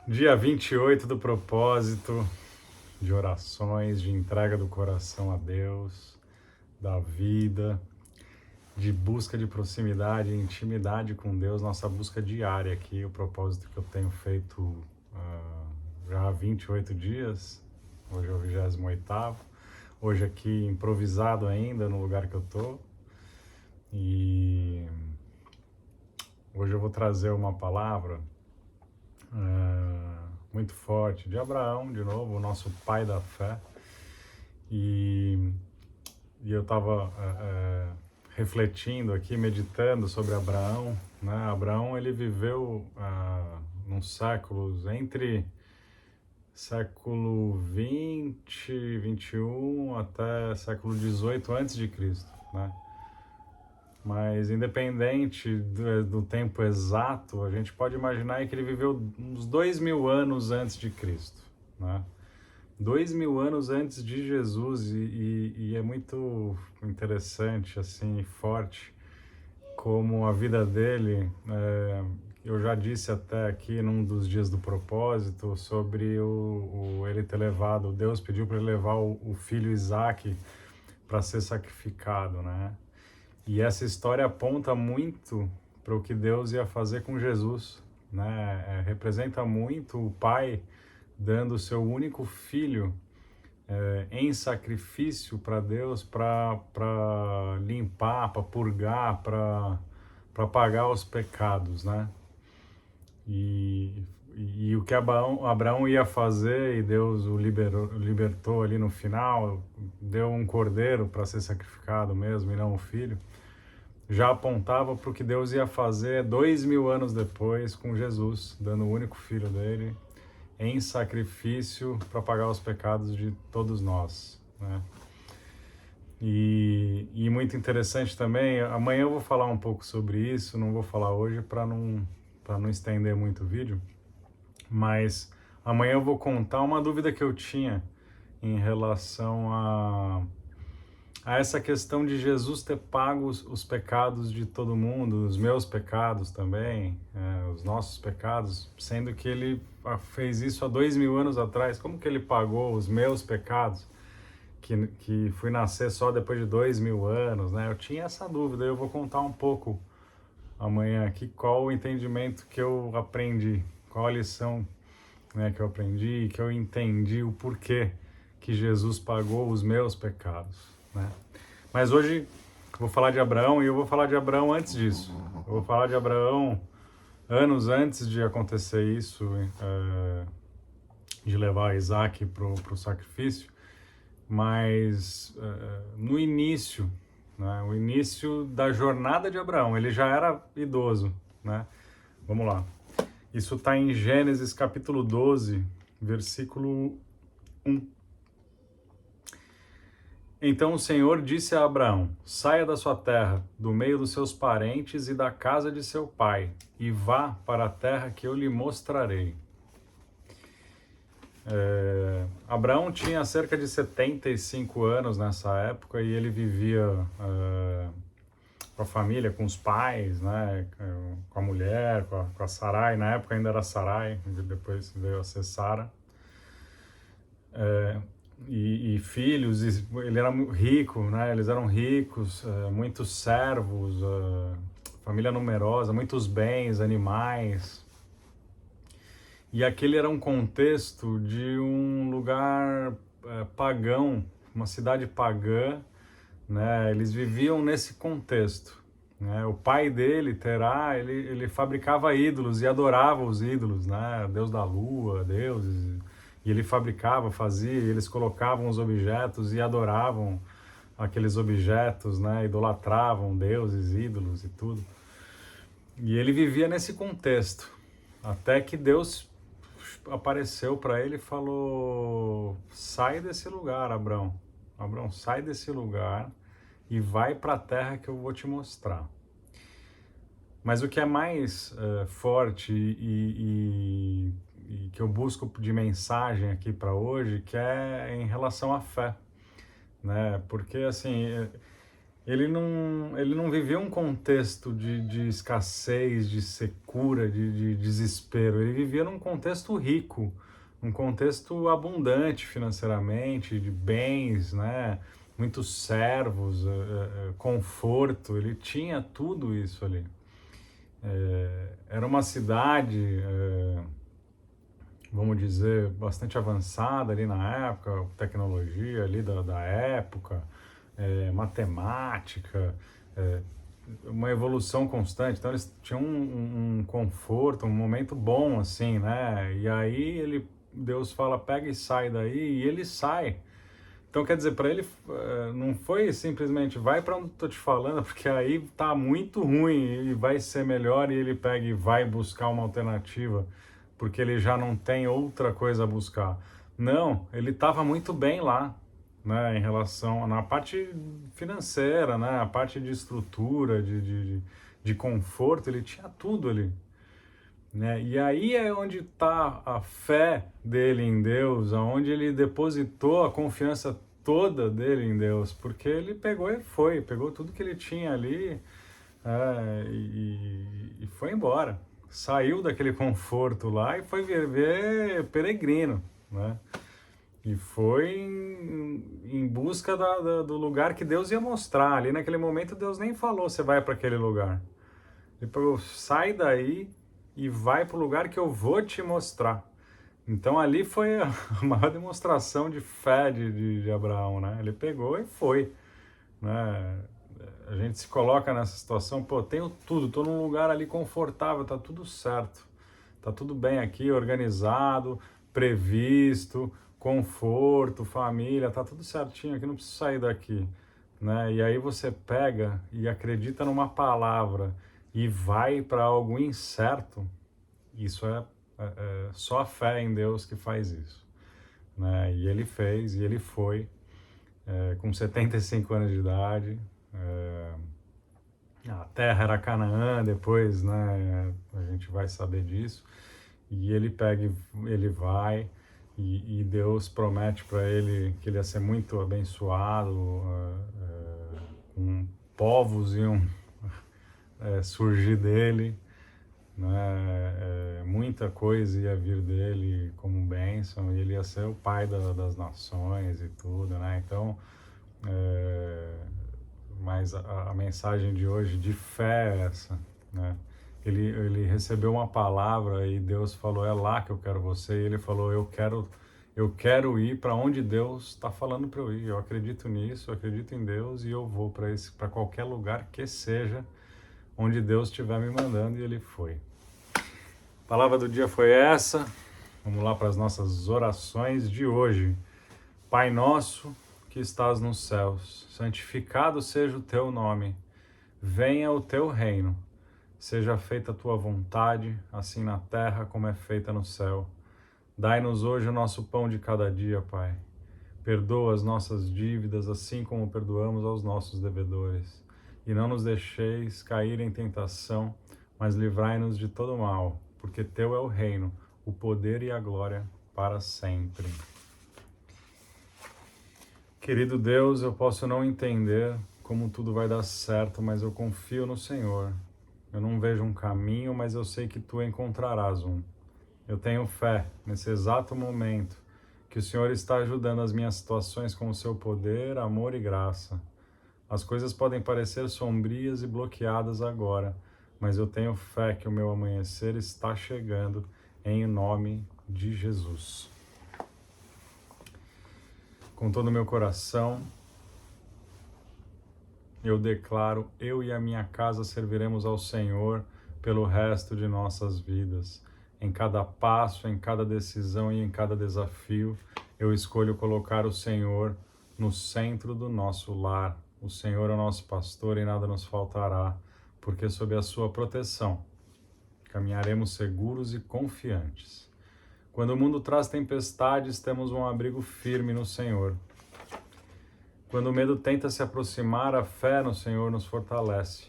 Dia 28 do propósito, de orações, de entrega do coração a Deus, da vida, de busca de proximidade e intimidade com Deus, nossa busca diária aqui, o propósito que eu tenho feito já há 28 dias, hoje é o 28º, hoje aqui improvisado ainda no lugar que eu tô, e hoje eu vou trazer uma palavra muito forte de Abraão, de novo, o nosso pai da fé. E eu estava refletindo aqui, meditando sobre Abraão, né? Abraão, ele viveu nos séculos, entre século 20, 21 até século 18 antes de Cristo, né? Mas independente do tempo exato, a gente pode imaginar que ele viveu uns 2000 anos antes de Cristo, né? 2000 anos antes de Jesus, e é muito interessante, assim, forte, como a vida dele, eu já disse até aqui num dos dias do propósito, sobre ele ter levado, Deus pediu para ele levar o filho Isaac para ser sacrificado, né? E essa história aponta muito para o que Deus ia fazer com Jesus, né? Representa muito o Pai dando o seu único filho em sacrifício para Deus, para limpar, para purgar, para pagar os pecados, né? E o que Abraão ia fazer, e Deus o libertou ali no final, deu um cordeiro para ser sacrificado mesmo, e não um filho, já apontava para o que Deus ia fazer 2000 anos depois com Jesus, dando o único filho dele em sacrifício para pagar os pecados de todos nós, né? E muito interessante também, amanhã eu vou falar um pouco sobre isso, não vou falar hoje para não estender muito o vídeo, mas amanhã eu vou contar uma dúvida que eu tinha em relação a essa questão de Jesus ter pago os pecados de todo mundo, os meus pecados também, os nossos pecados, sendo que ele fez isso há 2000 anos atrás. Como que ele pagou os meus pecados, que fui nascer só depois de 2000 anos, né? Eu tinha essa dúvida, eu vou contar um pouco amanhã aqui qual o entendimento que eu aprendi, qual a lição, né, que eu aprendi, que eu entendi o porquê que Jesus pagou os meus pecados, né? Mas hoje eu vou falar de Abraão, e eu vou falar de Abraão antes disso. Eu vou falar de Abraão anos antes de acontecer isso, de levar Isaac para o sacrifício, mas no início, né, o início da jornada de Abraão, ele já era idoso, né? Vamos lá. Isso está em Gênesis capítulo 12, versículo 1. Então o Senhor disse a Abraão: saia da sua terra, do meio dos seus parentes e da casa de seu pai, e vá para a terra que eu lhe mostrarei. Abraão tinha cerca de 75 anos nessa época, e ele vivia com a família, com os pais, né, com a mulher, com a Sarai. Na época ainda era Sarai, depois veio a ser Sara. E filhos, ele era rico, né? Eles eram ricos, muitos servos, família numerosa, muitos bens, animais. E aquele era um contexto de um lugar pagão, uma cidade pagã, né? Eles viviam nesse contexto, né? O pai dele, Terá, ele fabricava ídolos e adorava os ídolos, né? Deus da lua, deuses. E ele fabricava, fazia, e eles colocavam os objetos e adoravam aqueles objetos, né? Idolatravam deuses, ídolos e tudo. E ele vivia nesse contexto, até que Deus apareceu para ele e falou: sai desse lugar, Abrão. Abrão, sai desse lugar e vai para a terra que eu vou te mostrar. Mas o que é mais forte e que eu busco de mensagem aqui para hoje, que é em relação à fé, né? Porque assim, ele não vivia um contexto de escassez, de secura, de desespero. Ele vivia num contexto rico, um contexto abundante financeiramente, de bens, né? Muitos servos, conforto. Ele tinha tudo isso ali. Era uma cidade, vamos dizer, bastante avançada ali na época, tecnologia ali da época, matemática, uma evolução constante. Então eles tinham um conforto, um momento bom assim, né? E aí Deus fala, pega e sai daí, e ele sai. Então quer dizer, para ele não foi simplesmente vai para onde estou te falando, porque aí tá muito ruim e vai ser melhor, e ele pega e vai buscar uma alternativa, porque ele já não tem outra coisa a buscar. Não, ele estava muito bem lá, né, em relação na parte financeira, né, a parte de estrutura, de conforto, ele tinha tudo ali, né? E aí é onde está a fé dele em Deus, aonde ele depositou a confiança toda dele em Deus, porque ele pegou e foi, pegou tudo que ele tinha ali, e foi embora. Saiu daquele conforto lá e foi viver peregrino, né? E foi em busca do lugar que Deus ia mostrar. Ali naquele momento Deus nem falou, você vai para aquele lugar. Ele falou, sai daí e vai para o lugar que eu vou te mostrar. Então ali foi a maior demonstração de fé de Abraão, né? Ele pegou e foi, né? A gente se coloca nessa situação, pô, tenho tudo, tô num lugar ali confortável, tá tudo certo, tá tudo bem aqui, organizado, previsto, conforto, família, tá tudo certinho aqui, não preciso sair daqui, né? E aí você pega e acredita numa palavra e vai para algo incerto, isso é só a fé em Deus que faz isso, né? E ele fez, e ele foi, com 75 anos de idade, a terra era Canaã, depois, né, a gente vai saber disso, e ele pega, ele vai, e Deus promete para ele que ele ia ser muito abençoado, com povos iam surgir dele, né? Muita coisa ia vir dele como bênção, e ele ia ser o pai das nações e tudo, né? Então, mas a mensagem de hoje de fé é essa, né? Ele recebeu uma palavra e Deus falou, é lá que eu quero você, e ele falou, eu quero ir para onde Deus está falando para eu ir, eu acredito nisso, eu acredito em Deus, e eu vou para qualquer lugar que seja onde Deus estiver me mandando, e ele foi. A palavra do dia foi essa. Vamos lá para as nossas orações de hoje. Pai nosso que estás nos céus, santificado seja o teu nome. Venha o teu reino. Seja feita a tua vontade, assim na terra como é feita no céu. Dai-nos hoje o nosso pão de cada dia, Pai. Perdoa as nossas dívidas, assim como perdoamos aos nossos devedores. E não nos deixeis cair em tentação, mas livrai-nos de todo mal, porque teu é o reino, o poder e a glória para sempre. Querido Deus, eu posso não entender como tudo vai dar certo, mas eu confio no Senhor. Eu não vejo um caminho, mas eu sei que tu encontrarás um. Eu tenho fé nesse exato momento que o Senhor está ajudando as minhas situações com o seu poder, amor e graça. As coisas podem parecer sombrias e bloqueadas agora, mas eu tenho fé que o meu amanhecer está chegando em nome de Jesus. Com todo o meu coração, eu declaro, eu e a minha casa serviremos ao Senhor pelo resto de nossas vidas. Em cada passo, em cada decisão e em cada desafio, eu escolho colocar o Senhor no centro do nosso lar. O Senhor é o nosso pastor e nada nos faltará, porque sob a sua proteção caminharemos seguros e confiantes. Quando o mundo traz tempestades, temos um abrigo firme no Senhor. Quando o medo tenta se aproximar, a fé no Senhor nos fortalece.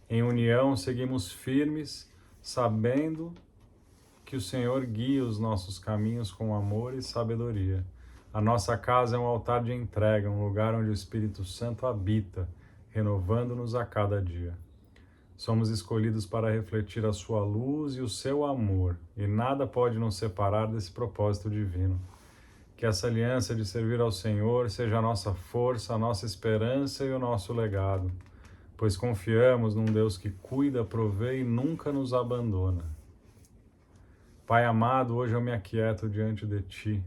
Em união, seguimos firmes, sabendo que o Senhor guia os nossos caminhos com amor e sabedoria. A nossa casa é um altar de entrega, um lugar onde o Espírito Santo habita, renovando-nos a cada dia. Somos escolhidos para refletir a sua luz e o seu amor, e nada pode nos separar desse propósito divino. Que essa aliança de servir ao Senhor seja a nossa força, a nossa esperança e o nosso legado, pois confiamos num Deus que cuida, provê e nunca nos abandona. Pai amado, hoje eu me aquieto diante de Ti.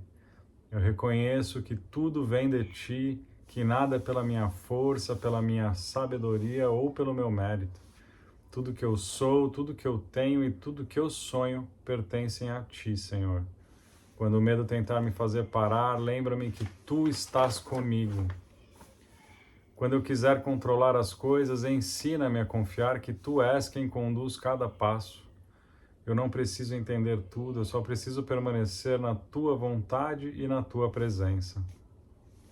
Eu reconheço que tudo vem de Ti, que nada é pela minha força, pela minha sabedoria ou pelo meu mérito. Tudo que eu sou, tudo que eu tenho e tudo que eu sonho pertencem a Ti, Senhor. Quando o medo tentar me fazer parar, lembra-me que Tu estás comigo. Quando eu quiser controlar as coisas, ensina-me a confiar que Tu és quem conduz cada passo. Eu não preciso entender tudo, eu só preciso permanecer na Tua vontade e na Tua presença.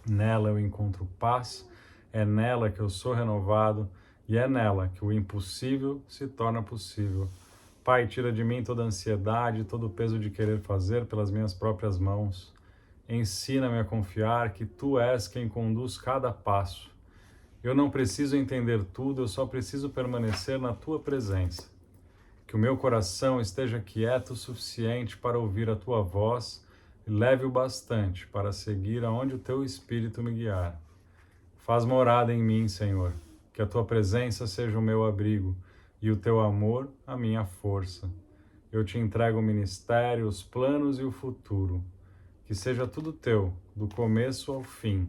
Nela eu encontro paz, é nela que eu sou renovado e é nela que o impossível se torna possível. Pai, tira de mim toda a ansiedade, todo o peso de querer fazer pelas minhas próprias mãos. Ensina-me a confiar que Tu és quem conduz cada passo. Eu não preciso entender tudo, eu só preciso permanecer na Tua presença. Que o meu coração esteja quieto o suficiente para ouvir a Tua voz e leve o bastante para seguir aonde o Teu Espírito me guiar. Faz morada em mim, Senhor, que a Tua presença seja o meu abrigo e o Teu amor a minha força. Eu Te entrego o ministério, os planos e o futuro. Que seja tudo Teu, do começo ao fim.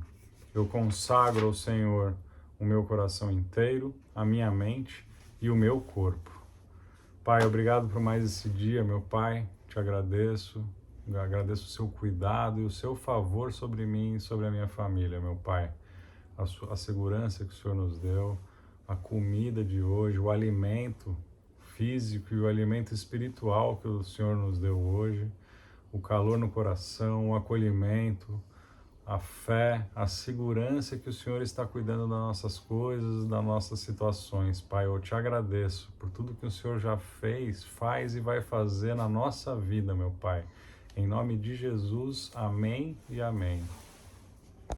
Eu consagro ao Senhor o meu coração inteiro, a minha mente e o meu corpo. Pai, obrigado por mais esse dia, meu Pai. Te agradeço. Eu agradeço o seu cuidado e o seu favor sobre mim e sobre a minha família, meu Pai. A segurança que o Senhor nos deu, a comida de hoje, o alimento físico e o alimento espiritual que o Senhor nos deu hoje, o calor no coração, o acolhimento, a fé, a segurança que o Senhor está cuidando das nossas coisas, das nossas situações. Pai, eu te agradeço por tudo que o Senhor já fez, faz e vai fazer na nossa vida, meu Pai. Em nome de Jesus, amém e amém.